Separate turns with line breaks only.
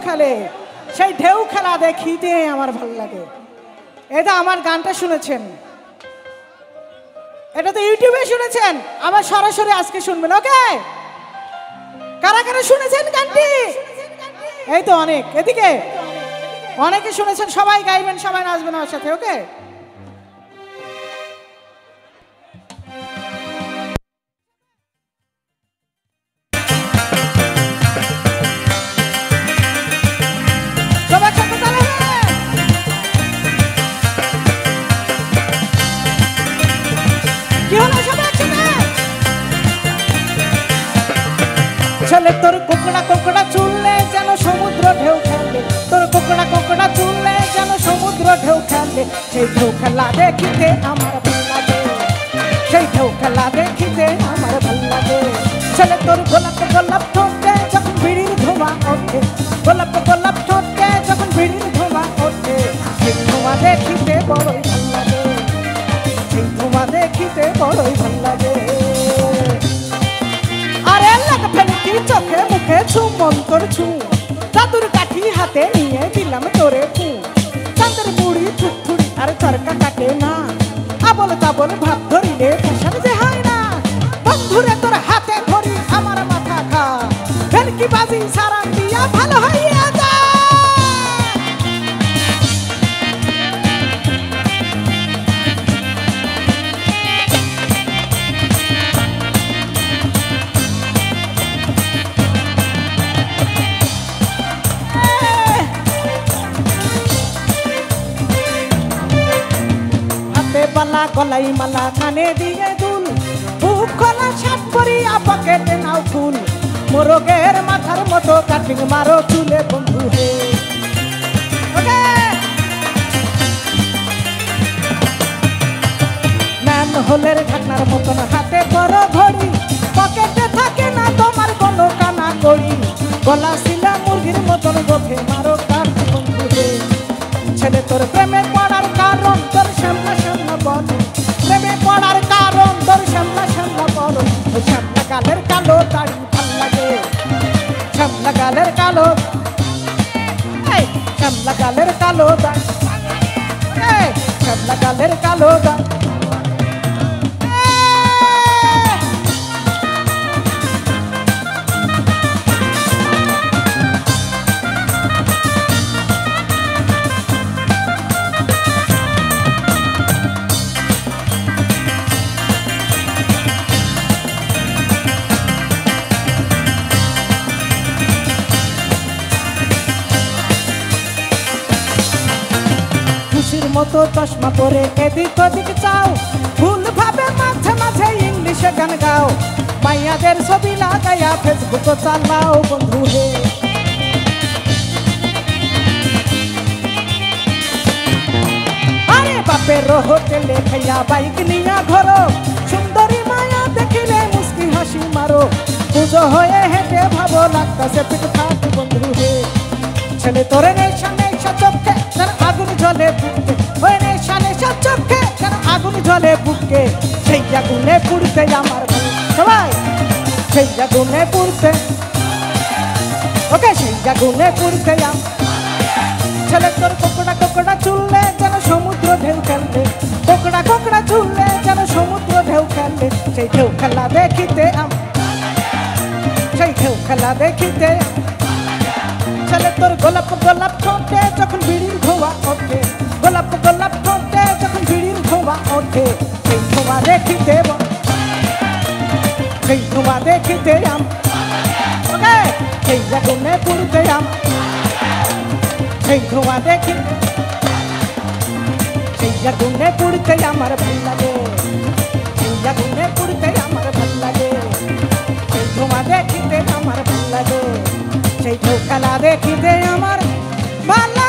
খেলে, সেই ঢেউ খেলা দেখিতে আমার ভালো লাগে। এটা আমার গানটা শুনেছেন, এটা তো ইউটিউবে শুনেছেন, আবার সরাসরি আজকে শুনবেন। ওকে, কারা কারা শুনেছেন গানটি? এই তো অনেক, এদিকে অনেকে শুনেছেন, সবাই গাইবেন, সবাই নাচবেন আমার সাথে। ওকে, চলে তোর কোকড়া কোকড়া চুললে যেন সমুদ্র ঢেউ খেলে, তোর কোকড়া কোকড়া চুললে যেন সমুদ্র ঢেউ খেলে। সেই ঢেউ খেলা দেখিতে আমার ভাল লাগে, সেই ঢেউ খেলা দেখিতে আমার ভাল লাগে। চলে তোর গোলাপ গোলাপ ঠোঁটে যখন বিড়ির ধোঁয়া ওঠে, গোলাপ গোলাপ ঠোঁটে যখন বিড়ির ধোঁয়া ওঠে, সেই ধোঁয়া দেখিতে বড়ই ভাল লাগে, সেই ধোঁয়া দেখিতে বড়ই ভাল লাগে। চোখে মুখে চুম্বন করছু, জাদুর কাঠি হাতে নিয়ে দিলাম তোরে ফু। চাঁদের বুড়ি থুড়ি আর চরকা কাটে না, আবল তাবল ভাব ধরিলে ফ্যাশন যে হয় না। বন্ধুরে তোর হাতে ধরি আমার মাথা খা, ভেলকি বাজি সারান দিয়া ভালো হইয়া যা। বালা গলাই মালা কানে দিয়ে দুল, বুক খোলা শার্ট পরিয়া পকেটে নাও ফুল। মোরগের মাথার মতো কাটিং মারো চুলে বন্ধু হে। ম্যান হোলের ঢাকনার মতন হাতে বড় ঘড়ি, পকেটে থাকে না তোমার কোনো কানা কড়ি। গলা শিলা মুরগির মতন গোফে মারো কাঠ বন্ধু হে। ছেলে তোর প্রেমে পড়ার কারণ তোর সামনা সামনা বল, প্রেমে পড়ার কারণ তোর সামনা সামনা বল। সামনা গালের কালো দাড়ি ভাল লাগে, সামনা গালের কালো, সামনা গালের কালো দাড়ি, সামনা গালের কালো দাড়ি। মতো চশমা পরে এদিক ওদিক চাও, ভুল ভাবে মাঝে মাঝে ইংলিশে গান গাও। মাইয়াদের ছবি লাগাইয়া ফেসবুক চালাও বন্ধু হে। আরে বাপের হোটেলে খাইয়া বাইক নিয়া ঘরো, সুন্দরী মায়া দেখিলে মুস্কি হাসি মারো। পুজো হয়ে হেঁটে ভাবো লাগতাছে পিঠ খাট বন্ধু হে। ছেলে তোরে নেশা নেশা চোখে যেন আগুন জ্বলে বুকে, ওই নেশা নেশা চোখে যেন আগুন জ্বলে বুকে। সেই আগুনে পুড়তে আমার সবাই, সেই আগুনে পুড়তে, ওকে সেই আগুনে পুড়তে ছেলে তোর কোকড়া কোকড়া চুললে যেন সমুদ্র ঢেউ খেললে, কোকড়া কোকড়া চুললে যেন সমুদ্র ঢেউ খেললে। সেই ঢেউ খেলা দেখিতে সেই ঢেউ খেলা দেখিতে। ছেলে তোর গোলাপ গোলাপ ঠোঁটে যখন বিড়ির ধোঁয়া ওঠে, গোলাপ গোলাপ ঠোঁটে যখন বিড়ির ধোঁয়া ওঠে। সেই ধোঁয়া দেখিতে, সেই ধোঁয়া দেখিতে সেই আগুনে পুড়তে সেই ধোঁয়া দেখিতে, সেই আগুনে পুড়তে আমার ভাল লাগে, সেই আগুনে পুড়তে আমার ভাল লাগে। সেই ধোঁয়া দেখিতে আমার ভাল লাগে, সেই ঢেউ খেলা দেখিতে আমার ভাল লাগে।